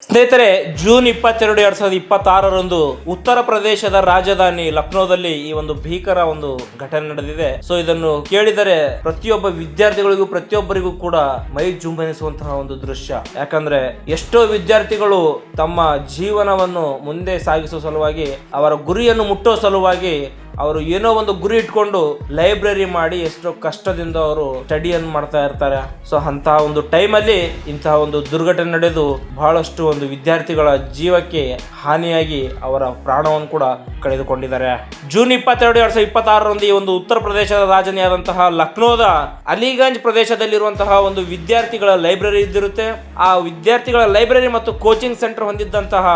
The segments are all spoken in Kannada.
ಸ್ನೇಹಿತರೆ, ಜೂನ್ 22, 2026ರಂದು ಉತ್ತರ ಪ್ರದೇಶದ ರಾಜಧಾನಿ ಲಕ್ನೋದಲ್ಲಿ ಈ ಒಂದು ಭೀಕರ ಒಂದು ಘಟನೆ ನಡೆದಿದೆ. ಸೊ ಇದನ್ನು ಕೇಳಿದರೆ ಪ್ರತಿಯೊಬ್ಬ ವಿದ್ಯಾರ್ಥಿಗಳಿಗೂ ಪ್ರತಿಯೊಬ್ಬರಿಗೂ ಕೂಡ ಮೈ ಜುಂಬನಿಸುವಂತಹ ಒಂದು ದೃಶ್ಯ. ಯಾಕಂದ್ರೆ ಎಷ್ಟೋ ವಿದ್ಯಾರ್ಥಿಗಳು ತಮ್ಮ ಜೀವನವನ್ನು ಮುಂದೆ ಸಾಗಿಸುವ ಸಲುವಾಗಿ, ಅವರ ಗುರಿಯನ್ನು ಮುಟ್ಟೋ ಸಲುವಾಗಿ ಅವರು ಏನೋ ಒಂದು ಗುರಿ ಇಟ್ಕೊಂಡು ಲೈಬ್ರರಿ ಮಾಡಿ ಎಷ್ಟೋ ಕಷ್ಟದಿಂದ ಅವರು ಸ್ಟಡಿಯನ್ನು ಮಾಡ್ತಾ ಇರ್ತಾರೆ. ಸೊ ಅಂತಹ ಒಂದು ಟೈಮಲ್ಲಿ ಇಂತಹ ಒಂದು ದುರ್ಘಟನೆ ನಡೆದು ಬಹಳಷ್ಟು ಒಂದು ವಿದ್ಯಾರ್ಥಿಗಳ ಜೀವಕ್ಕೆ ಹಾನಿಯಾಗಿ ಅವರ ಪ್ರಾಣವನ್ನು ಕೂಡ ಕಳೆದುಕೊಂಡಿದ್ದಾರೆ. ಜೂನ್ 22, 2026ರಂದು ಈ ಒಂದು ಉತ್ತರ ಪ್ರದೇಶದ ರಾಜಧಾನಿಯಾದಂತಹ ಲಕ್ನೋದ ಅಲಿಗಂಜ್ ಪ್ರದೇಶದಲ್ಲಿರುವಂತಹ ಒಂದು ವಿದ್ಯಾರ್ಥಿಗಳ ಲೈಬ್ರರಿ ಇದ್ದಿರುತ್ತೆ. ಆ ವಿದ್ಯಾರ್ಥಿಗಳ ಲೈಬ್ರರಿ ಮತ್ತು ಕೋಚಿಂಗ್ ಸೆಂಟರ್ ಹೊಂದಿದ್ದಂತಹ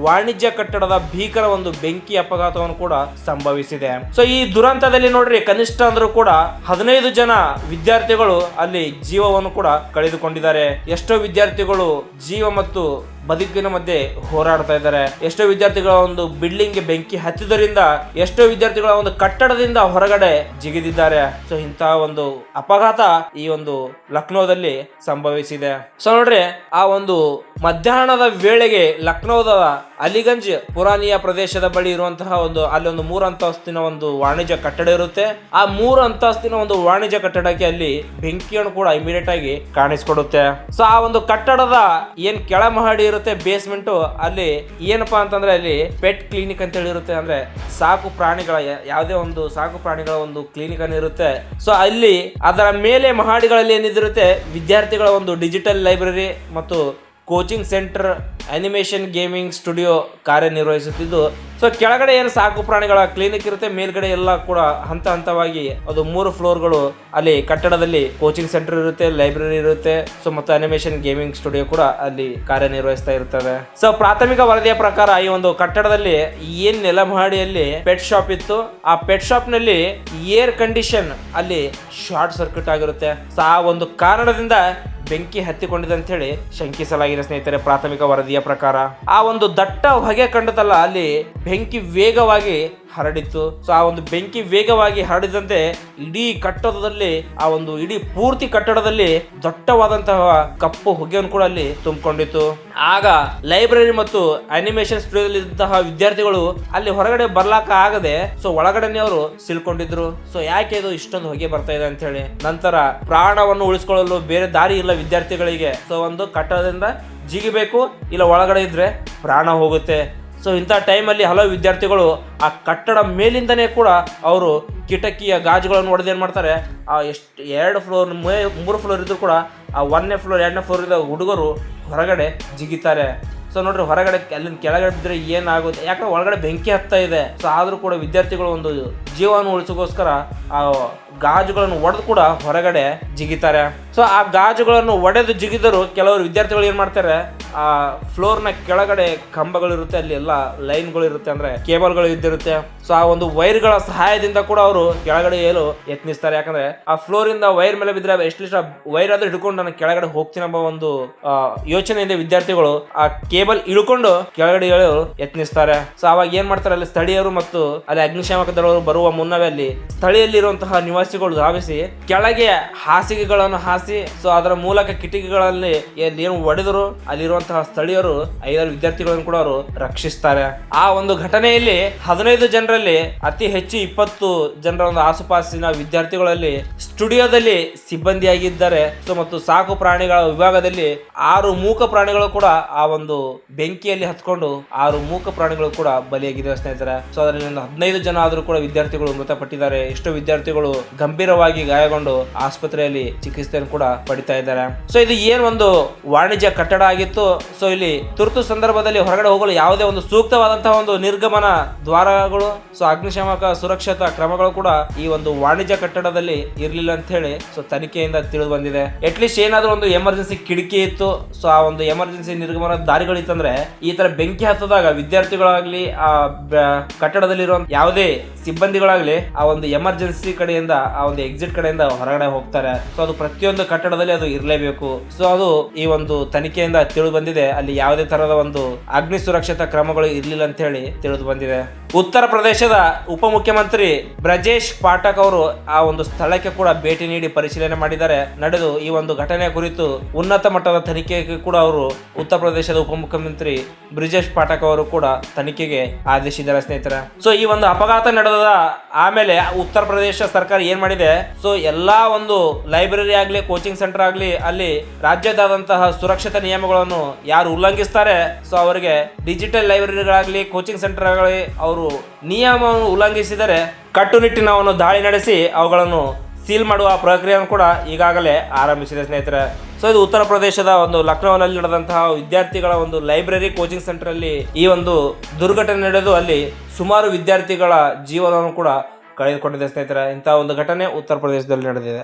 ವಾಣಿಜ್ಯ ಕಟ್ಟಡದ ಭೀಕರ ಒಂದು ಬೆಂಕಿ ಅಪಘಾತವನ್ನು ಕೂಡ ಸಂಭವಿಸಿದೆ. ಸೊ ಈ ದುರಂತದಲ್ಲಿ ನೋಡ್ರಿ, ಕನಿಷ್ಠ ಅಂದ್ರೂ ಕೂಡ 15 ಜನ ವಿದ್ಯಾರ್ಥಿಗಳು ಅಲ್ಲಿ ಜೀವವನ್ನು ಕೂಡ ಕಳೆದುಕೊಂಡಿದ್ದಾರೆ. ಎಷ್ಟೋ ವಿದ್ಯಾರ್ಥಿಗಳು ಜೀವ ಮತ್ತು ಬದುಕಿನ ಮಧ್ಯೆ ಹೋರಾಡ್ತಾ ಇದ್ದಾರೆ. ಎಷ್ಟೋ ವಿದ್ಯಾರ್ಥಿಗಳ ಒಂದು ಬಿಲ್ಡಿಂಗ್ಗೆ ಬೆಂಕಿ ಹತ್ತಿದ್ದರಿಂದ ಎಷ್ಟೋ ವಿದ್ಯಾರ್ಥಿಗಳ ಒಂದು ಕಟ್ಟಡದಿಂದ ಹೊರಗಡೆ ಜಿಗಿದಿದ್ದಾರೆ. ಸೊ ಇಂತಹ ಒಂದು ಅಪಘಾತ ಈ ಒಂದು ಲಕ್ನೋದಲ್ಲಿ ಸಂಭವಿಸಿದೆ. ಸೊ ನೋಡ್ರಿ, ಆ ಒಂದು ಮಧ್ಯಾಹ್ನದ ವೇಳೆಗೆ ಲಕ್ನೋದ ಅಲಿಗಂಜ್ ಪುರಾನಿಯ ಪ್ರದೇಶದ ಬಳಿ ಇರುವಂತಹ ಅಲ್ಲಿ ಒಂದು 3 ಅಂತಸ್ತಿನ ಒಂದು ವಾಣಿಜ್ಯ ಕಟ್ಟಡ ಇರುತ್ತೆ. ಆ 3 ಅಂತಸ್ತಿನ ಒಂದು ವಾಣಿಜ್ಯ ಕಟ್ಟಡಕ್ಕೆ ಅಲ್ಲಿ ಬೆಂಕಿಯನ್ನು ಕೂಡ ಇಮಿಡಿಯೇಟ್ ಆಗಿ ಕಾಣಿಸ್ಕೊಡುತ್ತೆ. ಸೊ ಆ ಒಂದು ಕಟ್ಟಡದ ಏನ್ ಕೆಳಮಹಡಿ ಇರುತ್ತೆ, ಬೇಸ್ಮೆಂಟ್, ಅಲ್ಲಿ ಏನಪ್ಪಾ ಅಂತಂದ್ರೆ ಅಲ್ಲಿ ಪೆಟ್ ಕ್ಲಿನಿಕ್ ಅಂತ ಹೇಳಿ ಇರುತ್ತೆ. ಅಂದ್ರೆ ಸಾಕು ಪ್ರಾಣಿಗಳ ಯಾವುದೇ ಒಂದು ಸಾಕು ಪ್ರಾಣಿಗಳ ಒಂದು ಕ್ಲಿನಿಕ್ ಅನ್ನು ಇರುತ್ತೆ. ಸೊ ಅಲ್ಲಿ ಅದರ ಮೇಲೆ ಮಹಡಿಗಳಲ್ಲಿ ಏನಿದಿರುತ್ತೆ, ವಿದ್ಯಾರ್ಥಿಗಳ ಒಂದು ಡಿಜಿಟಲ್ ಲೈಬ್ರರಿ ಮತ್ತು coaching centre, animation gaming studio ಕಾರ್ಯನಿರ್ವಹಿಸುತ್ತಿದ್ದು, ಸೊ ಕೆಳಗಡೆ ಏನು ಸಾಕು ಪ್ರಾಣಿಗಳ ಕ್ಲಿನಿಕ್ ಇರುತ್ತೆ, ಮೇಲ್ಗಡೆ ಎಲ್ಲ ಕೂಡ ಹಂತ ಹಂತವಾಗಿ ಅದು 3 ಫ್ಲೋರ್ಗಳು ಅಲ್ಲಿ ಕಟ್ಟಡದಲ್ಲಿ ಕೋಚಿಂಗ್ ಸೆಂಟರ್ ಇರುತ್ತೆ, ಲೈಬ್ರರಿ ಇರುತ್ತೆ. ಸೊ ಮತ್ತು ಅನಿಮೇಷನ್ ಗೇಮಿಂಗ್ ಸ್ಟುಡಿಯೋ ಕೂಡ ಅಲ್ಲಿ ಕಾರ್ಯನಿರ್ವಹಿಸ್ತಾ ಇರ್ತದೆ. ಸೊ ಪ್ರಾಥಮಿಕ ವರದಿಯ ಪ್ರಕಾರ ಈ ಒಂದು ಕಟ್ಟಡದಲ್ಲಿ ಏನ್ ನೆಲಮಹಡಿಯಲ್ಲಿ ಪೆಟ್ ಶಾಪ್ ಇತ್ತು, ಆ ಪೆಟ್ ಶಾಪ್ ನಲ್ಲಿ ಏರ್ ಕಂಡೀಷನ್ ಅಲ್ಲಿ ಶಾರ್ಟ್ ಸರ್ಕ್ಯೂಟ್ ಆಗಿರುತ್ತೆ. ಸೊ ಆ ಒಂದು ಕಾರಣದಿಂದ ಬೆಂಕಿ ಹತ್ತಿಕೊಂಡಿದೆ ಅಂತ ಹೇಳಿ ಶಂಕಿಸಲಾಗಿದೆ. ಸ್ನೇಹಿತರೆ, ಪ್ರಾಥಮಿಕ ವರದಿಯ ಪ್ರಕಾರ ಆ ಒಂದು ದಟ್ಟ ಹೊಗೆ ಕಂಡತಲ್ಲ, ಅಲ್ಲಿ ಬೆಂಕಿ ವೇಗವಾಗಿ ಹರಡಿತ್ತು. ಸೊ ಆ ಒಂದು ಬೆಂಕಿ ವೇಗವಾಗಿ ಹರಡಿದಂತೆ ಇಡೀ ಕಟ್ಟಡದಲ್ಲಿ, ಆ ಒಂದು ಇಡೀ ಪೂರ್ತಿ ಕಟ್ಟಡದಲ್ಲಿ ದಟ್ಟವಾದಂತಹ ಕಪ್ಪು ಹೊಗೆಯನ್ನು ಕೂಡ ಅಲ್ಲಿ ತುಂಬಿಕೊಂಡಿತ್ತು. ಆಗ ಲೈಬ್ರರಿ ಮತ್ತು ಅನಿಮೇಷನ್ ಸ್ಟುಡಿಯೋದಲ್ಲಿ ಇದ್ದಂತಹ ವಿದ್ಯಾರ್ಥಿಗಳು ಅಲ್ಲಿ ಹೊರಗಡೆ ಬರ್ಲಾಕ ಆಗದೆ ಸೊ ಒಳಗಡೆನೆ ಅವರು ಸಿಲ್ಕೊಂಡಿದ್ರು. ಸೊ ಯಾಕೆ ಇದು ಇಷ್ಟೊಂದು ಹೊಗೆ ಬರ್ತಾ ಇದೆ ಅಂತ ಹೇಳಿ ನಂತರ ಪ್ರಾಣವನ್ನು ಉಳಿಸಿಕೊಳ್ಳಲು ಬೇರೆ ದಾರಿ ಇಲ್ಲ ವಿದ್ಯಾರ್ಥಿಗಳಿಗೆ. ಸೊ ಒಂದು ಕಟ್ಟಡದಿಂದ ಜಿಗಿಬೇಕು, ಇಲ್ಲ ಒಳಗಡೆ ಇದ್ರೆ ಪ್ರಾಣ ಹೋಗುತ್ತೆ. ಸೊ ಇಂಥ ಟೈಮಲ್ಲಿ ಹಲವು ವಿದ್ಯಾರ್ಥಿಗಳು ಆ ಕಟ್ಟಡ ಮೇಲಿಂದನೇ ಕೂಡ ಅವರು ಕಿಟಕಿಯ ಗಾಜುಗಳನ್ನು ಹೊಡೆದು ಏನು ಮಾಡ್ತಾರೆ, ಆ 2 ಫ್ಲೋರ್ 3 ಫ್ಲೋರ್ ಇದ್ರು ಕೂಡ ಆ 1ನೇ ಫ್ಲೋರ್ 2ನೇ ಫ್ಲೋರ್ ಇದ್ದ ಹುಡುಗರು ಹೊರಗಡೆ ಜಿಗಿತಾರೆ. ಸೊ ನೋಡ್ರಿ, ಹೊರಗಡೆ ಅಲ್ಲಿಂದ ಕೆಳಗಡೆ ಇದ್ರೆ ಏನಾಗುತ್ತೆ, ಯಾಕಂದ್ರೆ ಒಳಗಡೆ ಬೆಂಕಿ ಹತ್ತಾ ಇದೆ. ಸೊ ಆದ್ರೂ ಕೂಡ ವಿದ್ಯಾರ್ಥಿಗಳು ಒಂದು ಜೀವನ ಉಳಿಸೋಗೋಸ್ಕರ ಆ ಗಾಜುಗಳನ್ನು ಒಡೆದು ಕೂಡ ಹೊರಗಡೆ ಜಿಗಿತಾರೆ. ಸೊ ಆ ಗಾಜುಗಳನ್ನು ಒಡೆದು ಜಿಗಿದರು ಕೆಲವರು ವಿದ್ಯಾರ್ಥಿಗಳು ಏನ್ ಮಾಡ್ತಾರೆ, ಆ ಫ್ಲೋರ್ನ ಕೆಳಗಡೆ ಕಂಬಗಳಿರುತ್ತೆ, ಅಲ್ಲಿ ಎಲ್ಲ ಲೈನ್ಗಳು ಇರುತ್ತೆ, ಅಂದ್ರೆ ಕೇಬಲ್ಗಳು ಇದ್ದಿರುತ್ತೆ. ಸೊ ಆ ಒಂದು ವೈರ್ಗಳ ಸಹಾಯದಿಂದ ಕೂಡ ಅವರು ಕೆಳಗಡೆ ಏಳು ಯತ್ನಿಸ್ತಾರೆ. ಯಾಕಂದ್ರೆ ಆ ಫ್ಲೋರ್ ಇಂದ ವೈರ್ ಮೇಲೆ ಬಿದ್ರೆ ಎಷ್ಟಿಷ್ಟ ವೈರ್ ಆದ್ರೂ ಹಿಡ್ಕೊಂಡು ನಾನು ಕೆಳಗಡೆ ಹೋಗ್ತೀನಂಬ ಒಂದು ಯೋಚನೆಯಿಂದ ವಿದ್ಯಾರ್ಥಿಗಳು ಆ ಕೇಬಲ್ ಇಳ್ಕೊಂಡು ಕೆಳಗಡೆ ಏಳಲು ಯತ್ನಿಸ್ತಾರೆ. ಸೊ ಅವಾಗ ಏನ್ ಮಾಡ್ತಾರೆ, ಅಲ್ಲಿ ಸ್ಥಳೀಯರು ಮತ್ತು ಅಲ್ಲಿ ಅಗ್ನಿಶಾಮಕ ದಳವರು ಬರುವ ಮುನ್ನವೇ ಅಲ್ಲಿ ಸ್ಥಳೀಯಲ್ಲಿರುವಂತಹ ನಿವಾಸಿಗಳು ಧಾವಿಸಿ ಕೆಳಗೆ ಹಾಸಿಗೆಗಳನ್ನು ಹಾಸಿ, ಸೊ ಅದರ ಮೂಲಕ ಕಿಟಕಿಗಳಲ್ಲಿ ಏನು ಒಡೆದರು ಅಲ್ಲಿರುವಂತಹ ಸ್ಥಳೀಯರು 5 ವಿದ್ಯಾರ್ಥಿಗಳನ್ನು ಕೂಡ ಅವರು ರಕ್ಷಿಸ್ತಾರೆ. ಆ ಒಂದು ಘಟನೆಯಲ್ಲಿ 15 ಜನರಲ್ಲಿ ಅತಿ ಹೆಚ್ಚು 20 ಜನರ ಒಂದು ಆಸುಪಾಸಿನ ವಿದ್ಯಾರ್ಥಿಗಳಲ್ಲಿ ಸ್ಟುಡಿಯೋದಲ್ಲಿ ಸಿಬ್ಬಂದಿಯಾಗಿದ್ದಾರೆ. ಸೊ ಮತ್ತು ಸಾಕು ಪ್ರಾಣಿಗಳ ವಿಭಾಗದಲ್ಲಿ 6 ಮೂಕ ಪ್ರಾಣಿಗಳು ಕೂಡ ಆ ಒಂದು ಬೆಂಕಿಯಲ್ಲಿ ಹತ್ಕೊಂಡು 6 ಮೂಕ ಪ್ರಾಣಿಗಳು ಕೂಡ ಬಲಿಯಾಗಿದ್ದಾರೆ ಸ್ನೇಹಿತರೆ. ಸೊ ಅದರಲ್ಲಿ 15 ಜನ ಆದ್ರೂ ಕೂಡ ವಿದ್ಯಾರ್ಥಿಗಳು ಮೃತಪಟ್ಟಿದ್ದಾರೆ. ಎಷ್ಟೋ ವಿದ್ಯಾರ್ಥಿಗಳು ಗಂಭೀರವಾಗಿ ಗಾಯಗೊಂಡು ಆಸ್ಪತ್ರೆಯಲ್ಲಿ ಚಿಕಿತ್ಸೆಯನ್ನು ಕೂಡ ಪಡಿತಾ ಇದ್ದಾರೆ. ಸೊ ಇದು ಏನ್ ಒಂದು ವಾಣಿಜ್ಯ ಕಟ್ಟಡ ಆಗಿತ್ತು. ಸೊ ಇಲ್ಲಿ ತುರ್ತು ಸಂದರ್ಭದಲ್ಲಿ ಹೊರಗಡೆ ಹೋಗಲು ಯಾವುದೇ ಒಂದು ಸೂಕ್ತವಾದಂತಹ ಒಂದು ನಿರ್ಗಮನ ದ್ವಾರಗಳು, ಸೊ ಅಗ್ನಿಶಾಮಕ ಸುರಕ್ಷತಾ ಕ್ರಮಗಳು ಕೂಡ ಈ ಒಂದು ವಾಣಿಜ್ಯ ಕಟ್ಟಡದಲ್ಲಿ ಇರ್ಲಿಲ್ಲ ಅಂತ ಹೇಳಿ ಸೊ ತನಿಖೆಯಿಂದ ತಿಳಿದು ಬಂದಿದೆ. ಅಟ್ಲೀಸ್ಟ್ ಏನಾದ್ರೂ ಒಂದು ಎಮರ್ಜೆನ್ಸಿ ಕಿಟಕಿ ಇತ್ತು, ಸೊ ಆ ಒಂದು ಎಮರ್ಜೆನ್ಸಿ ನಿರ್ಗಮನ ದಾರಿಗಳಿತ್ತಂದ್ರೆ ಈ ತರ ಬೆಂಕಿ ಹತ್ತದಾಗ ವಿದ್ಯಾರ್ಥಿಗಳಾಗ್ಲಿ ಆ ಕಟ್ಟಡದಲ್ಲಿರುವಂತ ಯಾವುದೇ ಸಿಬ್ಬಂದಿಗಳಾಗ್ಲಿ ಆ ಒಂದು ಎಮರ್ಜೆನ್ಸಿ ಕಡೆಯಿಂದ ಆ ಒಂದು ಎಕ್ಸಿಟ್ ಕಡೆಯಿಂದ ಹೊರಗಡೆ ಹೋಗ್ತಾರೆ. ಸೊ ಅದು ಪ್ರತಿಯೊಂದು ಕಟ್ಟಡದಲ್ಲಿ ಅದು ಇರಲೇಬೇಕು. ಸೊ ಅದು ಈ ಒಂದು ತನಿಖೆಯಿಂದ ತಿಳಿದು ಬಂದಿದೆ, ಅಲ್ಲಿ ಯಾವುದೇ ತರಹದ ಒಂದು ಅಗ್ನಿ ಸುರಕ್ಷತಾ ಕ್ರಮಗಳು ಇರ್ಲಿಲ್ಲ ಅಂತ ಹೇಳಿ ತಿಳಿದು ಬಂದಿದೆ. ಉತ್ತರ ಪ್ರದೇಶದ ಉಪಮುಖ್ಯಮಂತ್ರಿ ಬ್ರಜೇಶ್ ಪಾಠಕ್ ಅವರು ಆ ಒಂದು ಸ್ಥಳಕ್ಕೆ ಕೂಡ ಭೇಟಿ ನೀಡಿ ಪರಿಶೀಲನೆ ಮಾಡಿದ್ದಾರೆ. ನಡೆದು ಈ ಒಂದು ಘಟನೆಯ ಕುರಿತು ಉನ್ನತ ಮಟ್ಟದ ತನಿಖೆಗೆ ಕೂಡ ಅವರು ಉತ್ತರ ಪ್ರದೇಶದ ಉಪಮುಖ್ಯಮಂತ್ರಿ ಬ್ರಿಜೇಶ್ ಪಾಠಕ್ ಅವರು ಕೂಡ ತನಿಖೆಗೆ ಆದೇಶಿಸಿದ್ದಾರೆ ಸ್ನೇಹಿತರೆ. ಸೊ ಈ ಒಂದು ಅಪಘಾತ ನಡೆದ ಆಮೇಲೆ ಉತ್ತರ ಪ್ರದೇಶ ಸರ್ಕಾರ ಏನ್ ಮಾಡಿದೆ, ಸೊ ಎಲ್ಲಾ ಒಂದು ಲೈಬ್ರರಿ ಆಗ್ಲಿ ಕೋಚಿಂಗ್ ಸೆಂಟರ್ ಆಗ್ಲಿ ಅಲ್ಲಿ ರಾಜ್ಯದಾದಂತಹ ಸುರಕ್ಷತಾ ನಿಯಮಗಳನ್ನು ಯಾರು ಉಲ್ಲಂಘಿಸ್ತಾರೆ, ಸೊ ಅವರಿಗೆ ಡಿಜಿಟಲ್ ಲೈಬ್ರರಿಗಳಾಗ್ಲಿ ಕೋಚಿಂಗ್ ಸೆಂಟರ್ ಆಗಲಿ ಅವರು ನಿಯಮವನ್ನು ಉಲ್ಲಂಘಿಸಿದರೆ ಕಟ್ಟುನಿಟ್ಟಿನ ಒಂದು ದಾಳಿ ನಡೆಸಿ ಅವುಗಳನ್ನು ಸೀಲ್ ಮಾಡುವ ಪ್ರಕ್ರಿಯೆಯನ್ನು ಕೂಡ ಈಗಾಗಲೇ ಆರಂಭಿಸಿದೆ ಸ್ನೇಹಿತರೆ. ಸೊ ಇದು ಉತ್ತರ ಪ್ರದೇಶದ ಒಂದು ಲಕ್ನೋನಲ್ಲಿ ನಡೆದಂತಹ ವಿದ್ಯಾರ್ಥಿಗಳ ಒಂದು ಲೈಬ್ರರಿ ಕೋಚಿಂಗ್ ಸೆಂಟರ್ ಅಲ್ಲಿ ಈ ಒಂದು ದುರ್ಘಟನೆ ನಡೆದು ಅಲ್ಲಿ ಸುಮಾರು ವಿದ್ಯಾರ್ಥಿಗಳ ಜೀವನವನ್ನು ಕೂಡ ಕಳೆದುಕೊಂಡಿದೆ ಸ್ನೇಹಿತರೆ. ಇಂತಹ ಒಂದು ಘಟನೆ ಉತ್ತರ ಪ್ರದೇಶದಲ್ಲಿ ನಡೆದಿದೆ.